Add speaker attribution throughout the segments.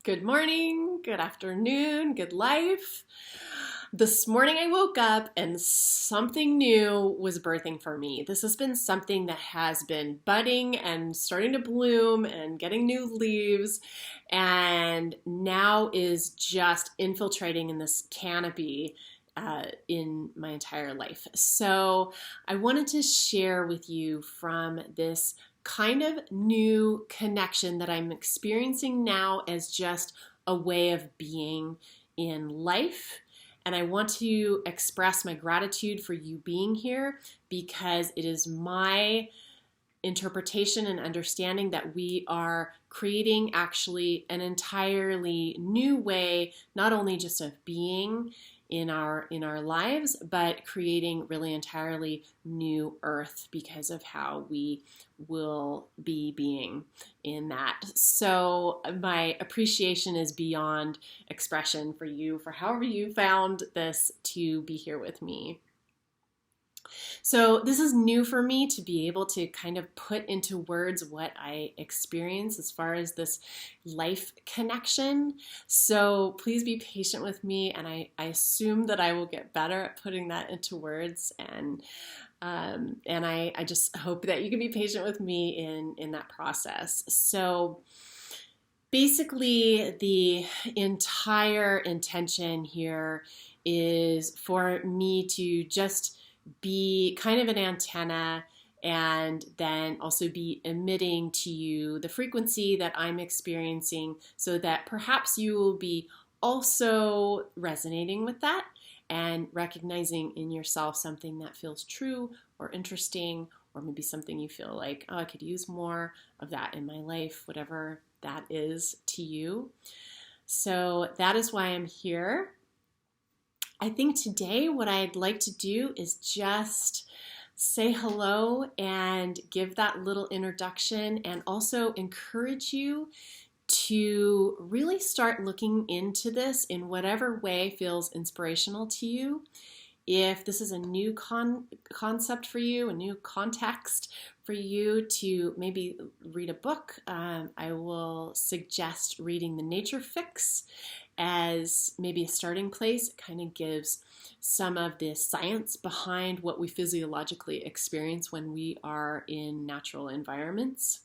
Speaker 1: Good morning, good afternoon, good life. This morning I woke up and something new was birthing for me. This has been something that has been budding and starting to bloom and getting new leaves, and now is just infiltrating in this canopy in my entire life. So I wanted to share with you from this kind of new connection that I'm experiencing now as just a way of being in life. And I want to express my gratitude for you being here because it is my interpretation and understanding that we are creating actually an entirely new way, not only just of being in our lives, but creating really entirely new earth because of how we will be being in that. So my appreciation is beyond expression for you, for however you found this to be here with me. So this is new for me to be able to kind of put into words what I experience as far as this life connection. So please be patient with me, and I assume that I will get better at putting that into words, and I just hope that you can be patient with me in that process. So basically, the entire intention here is for me to just be kind of an antenna and then also be emitting to you the frequency that I'm experiencing so that perhaps you will be also resonating with that and recognizing in yourself something that feels true or interesting, or maybe something you feel like, oh, I could use more of that in my life, whatever that is to you. So that is why I'm here. I think today what I'd like to do is just say hello and give that little introduction, and also encourage you to really start looking into this in whatever way feels inspirational to you. If this is a new concept for you, a new context for you to maybe read a book, I will suggest reading The Nature Fix as maybe a starting place. It kind of gives some of the science behind what we physiologically experience when we are in natural environments.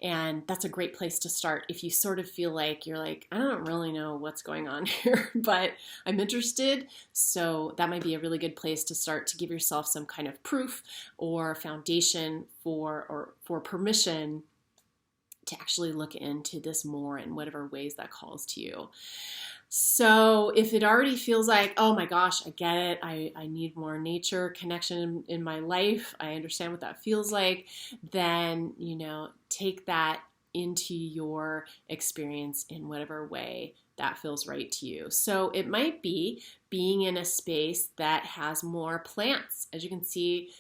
Speaker 1: And that's a great place to start if you sort of feel like you're like, I don't really know what's going on here, but I'm interested. So that might be a really good place to start to give yourself some kind of proof or foundation for permission to actually look into this more in whatever ways that calls to you. So if it already feels like, oh my gosh, I get it, I need more nature connection in my life, I understand what that feels like, then, take that into your experience in whatever way that feels right to you. So it might be being in a space that has more plants. As you can see,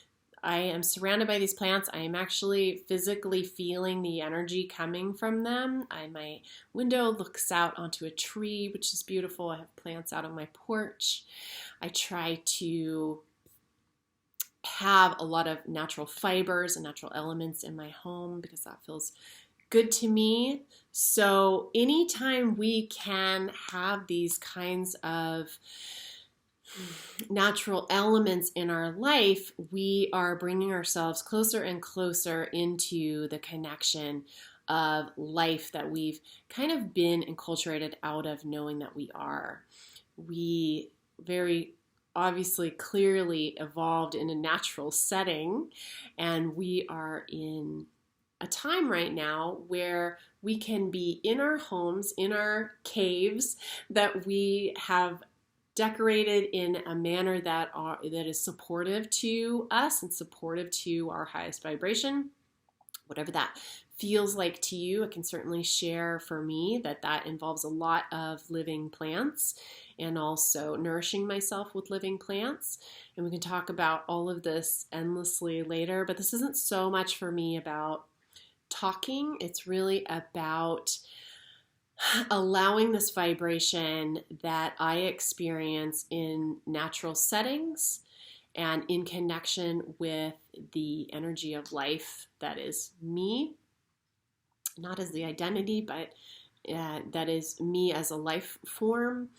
Speaker 1: I am surrounded by these plants. I am actually physically feeling the energy coming from them. My window looks out onto a tree, which is beautiful. I have plants out on my porch. I try to have a lot of natural fibers and natural elements in my home because that feels good to me. So anytime we can have these kinds of natural elements in our life, we are bringing ourselves closer and closer into the connection of life that we've kind of been enculturated out of knowing that we are. We very obviously clearly evolved in a natural setting, and we are in a time right now where we can be in our homes, in our caves that we have decorated in a manner that is supportive to us and supportive to our highest vibration, whatever that feels like to you. I can certainly share for me that involves a lot of living plants and also nourishing myself with living plants. And we can talk about all of this endlessly later, but this isn't so much for me about talking. It's really about allowing this vibration that I experience in natural settings and in connection with the energy of life that is me, not as the identity, but that is me as a life form,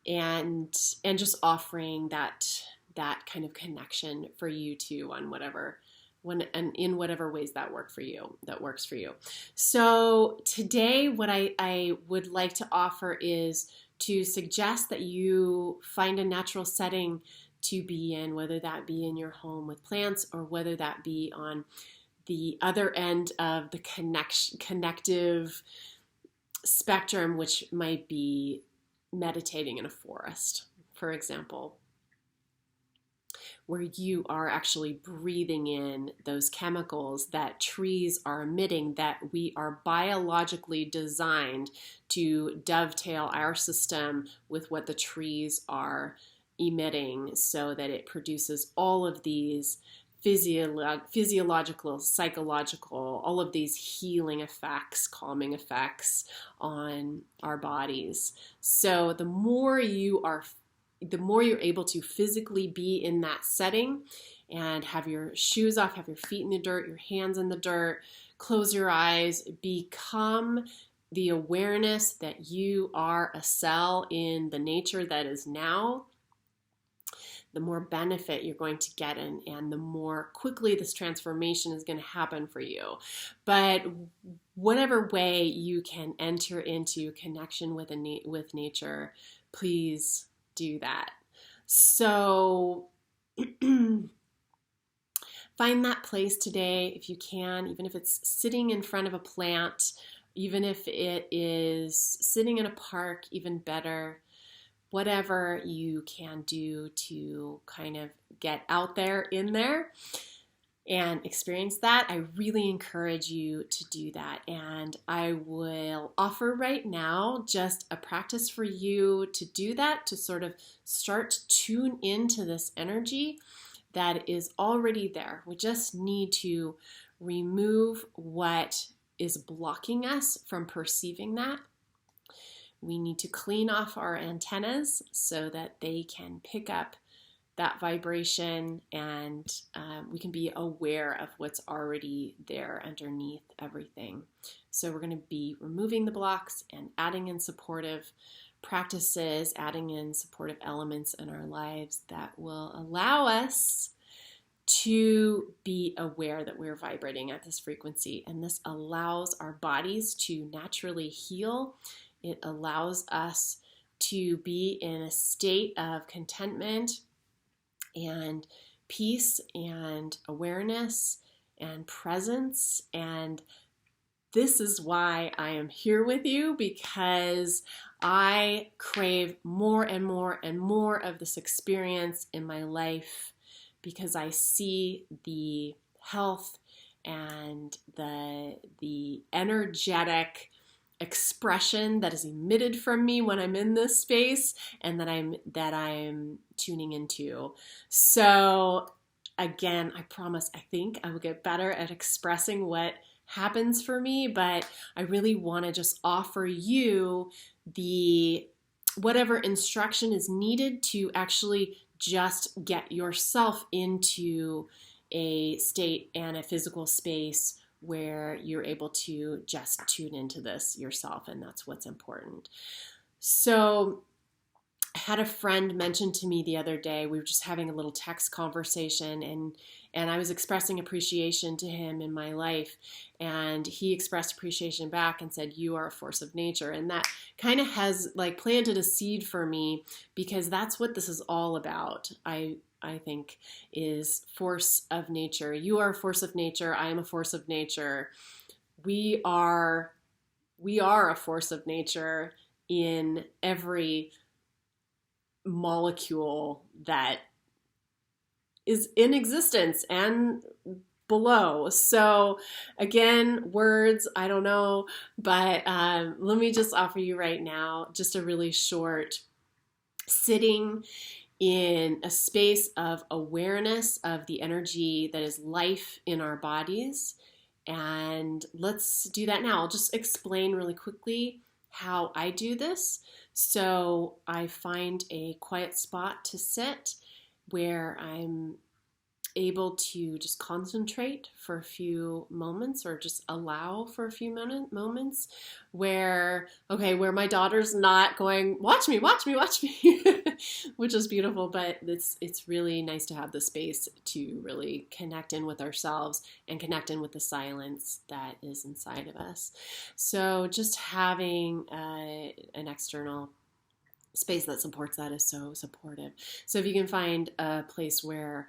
Speaker 1: and just offering that kind of connection for you too on whatever when and in whatever ways that works for you. So today what I would like to offer is to suggest that you find a natural setting to be in, whether that be in your home with plants or whether that be on the other end of the connective spectrum, which might be meditating in a forest, for example, where you are actually breathing in those chemicals that trees are emitting, that we are biologically designed to dovetail our system with what the trees are emitting, so that it produces all of these physiological, psychological, all of these healing effects, calming effects on our bodies. So the more you're able to physically be in that setting and have your shoes off, have your feet in the dirt, your hands in the dirt, close your eyes, become the awareness that you are a cell in the nature that is now, the more benefit you're going to get in, and the more quickly this transformation is going to happen for you. But whatever way you can enter into connection with nature, please do that. So find that place today if you can, even if it's sitting in front of a plant, even if it is sitting in a park, even better. Whatever you can do to kind of get out there, in there, and experience that, I really encourage you to do that. And I will offer right now just a practice for you to do that, to sort of start to tune into this energy that is already there. We just need to remove what is blocking us from perceiving that. We need to clean off our antennas so that they can pick up that vibration, and we can be aware of what's already there underneath everything. So we're going to be removing the blocks and adding in supportive practices, adding in supportive elements in our lives that will allow us to be aware that we're vibrating at this frequency. And this allows our bodies to naturally heal. It allows us to be in a state of contentment and peace and awareness and presence. And this is why I am here with you, because I crave more and more and more of this experience in my life, because I see the health and the energetic expression that is emitted from me when I'm in this space, and that I'm tuning into. So again, I promise, I think I will get better at expressing what happens for me, but I really want to just offer you the whatever instruction is needed to actually just get yourself into a state and a physical space where you're able to just tune into this yourself, and that's what's important. So I had a friend mention to me the other day, we were just having a little text conversation, and I was expressing appreciation to him in my life, and he expressed appreciation back and said, "You are a force of nature." And that kind of has like planted a seed for me, because that's what this is all about. I think is force of nature. You are a force of nature. I am a force of nature. We are a force of nature in every molecule that is in existence and below. So again, words, I don't know, but let me just offer you right now just a really short sitting in a space of awareness of the energy that is life in our bodies. And let's do that now. I'll just explain really quickly how I do this. So I find a quiet spot to sit where I'm able to just concentrate for a few moments or just allow for a few moments where, okay, where my daughter's not going, watch me, watch me, watch me, which is beautiful, but it's really nice to have the space to really connect in with ourselves and connect in with the silence that is inside of us. So just having an external space that supports that is so supportive. So if you can find a place where,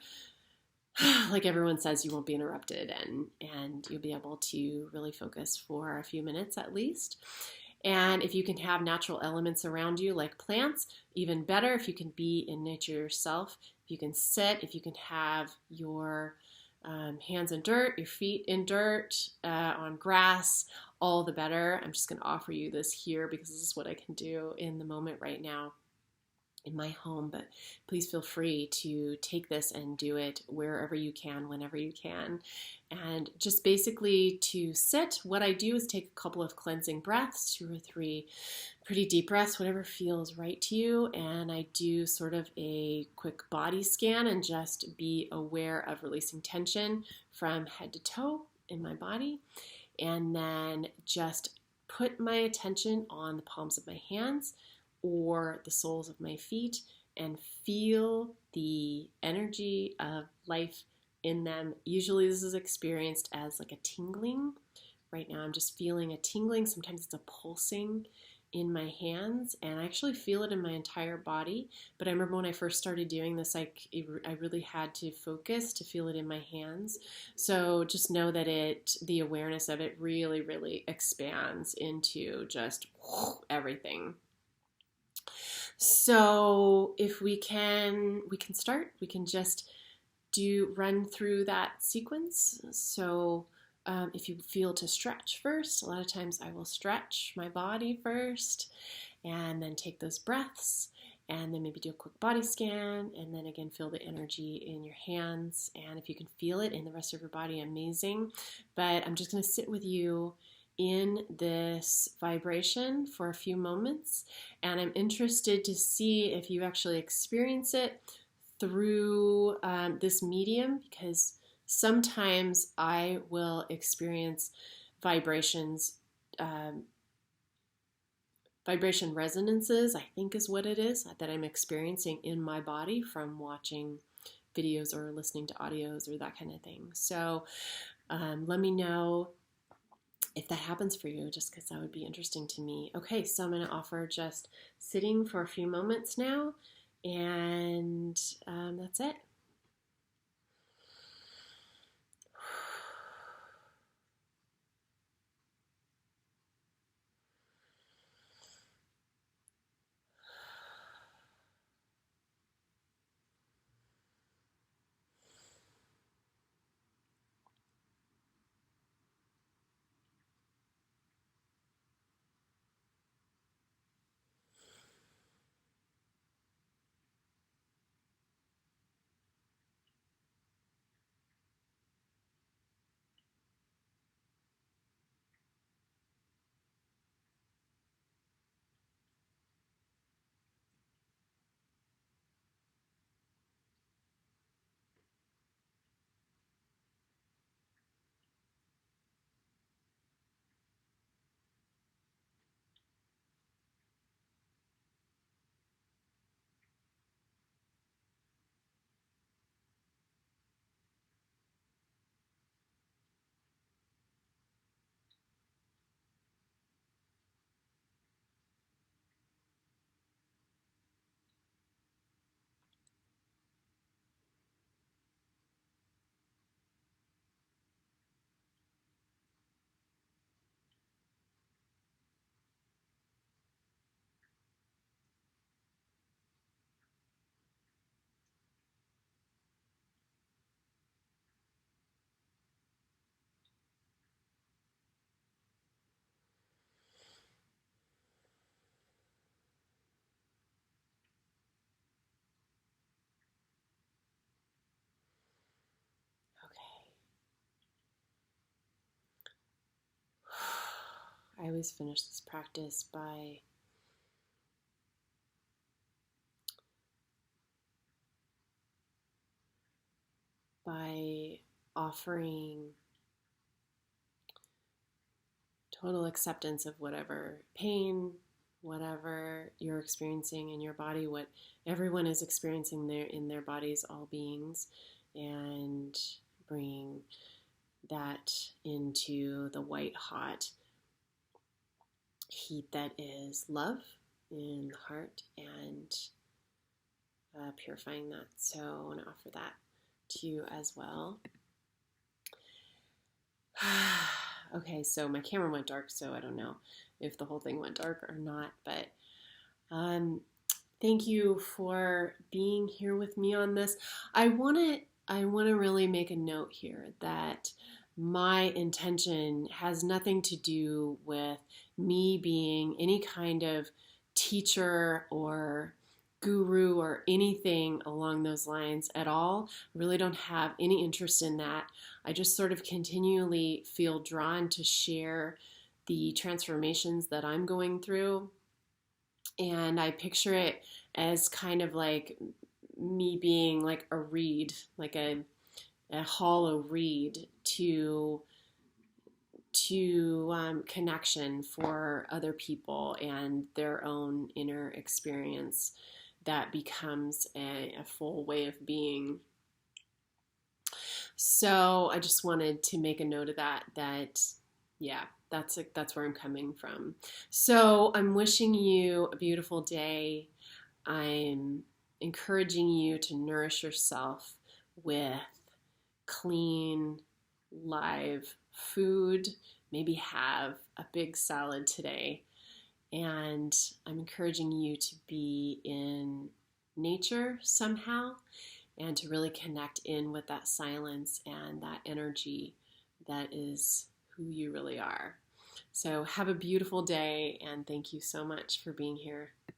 Speaker 1: like everyone says, you won't be interrupted and you'll be able to really focus for a few minutes at least. And if you can have natural elements around you like plants, even better. If you can be in nature yourself, if you can sit, if you can have your hands in dirt, your feet in dirt, on grass, all the better. I'm just going to offer you this here because this is what I can do in the moment right now in my home, but please feel free to take this and do it wherever you can, whenever you can. And just basically to sit, what I do is take a couple of cleansing breaths, 2 or 3 pretty deep breaths, whatever feels right to you. And I do sort of a quick body scan and just be aware of releasing tension from head to toe in my body. And then just put my attention on the palms of my hands or the soles of my feet and feel the energy of life in them. Usually this is experienced as like a tingling. Right now I'm just feeling a tingling. Sometimes it's a pulsing in my hands, and I actually feel it in my entire body. But I remember when I first started doing this, I really had to focus to feel it in my hands. So just know that the awareness of it really, really expands into just everything. So if we can start. We can just run through that sequence. So if you feel to stretch first, a lot of times I will stretch my body first and then take those breaths and then maybe do a quick body scan and then again feel the energy in your hands. And if you can feel it in the rest of your body, amazing. But I'm just going to sit with you in this vibration for a few moments, and I'm interested to see if you actually experience it through this medium, because sometimes I will experience vibrations, vibration resonances, I think is what it is, that I'm experiencing in my body from watching videos or listening to audios or that kind of thing. So let me know if that happens for you, just because that would be interesting to me. Okay, so I'm going to offer just sitting for a few moments now, and that's it. I always finish this practice by . by offering total acceptance of whatever pain, whatever you're experiencing in your body, what everyone is experiencing in their bodies, all beings, and bringing that into the white hot heat that is love in the heart, and purifying that. So I want to offer that to you as well. Okay, so my camera went dark, so I don't know if the whole thing went dark or not, but thank you for being here with me on this. I want to really make a note here that my intention has nothing to do with me being any kind of teacher or guru or anything along those lines at all. I really don't have any interest in that. I just sort of continually feel drawn to share the transformations that I'm going through. And I picture it as kind of like me being like a reed, like a hollow reed to connection for other people and their own inner experience that becomes a full way of being. So I just wanted to make a note of that yeah, that's where I'm coming from. So I'm wishing you a beautiful day. I'm encouraging you to nourish yourself with clean, live food. Maybe have a big salad today. And I'm encouraging you to be in nature somehow and to really connect in with that silence and that energy that is who you really are. So have a beautiful day, and thank you so much for being here.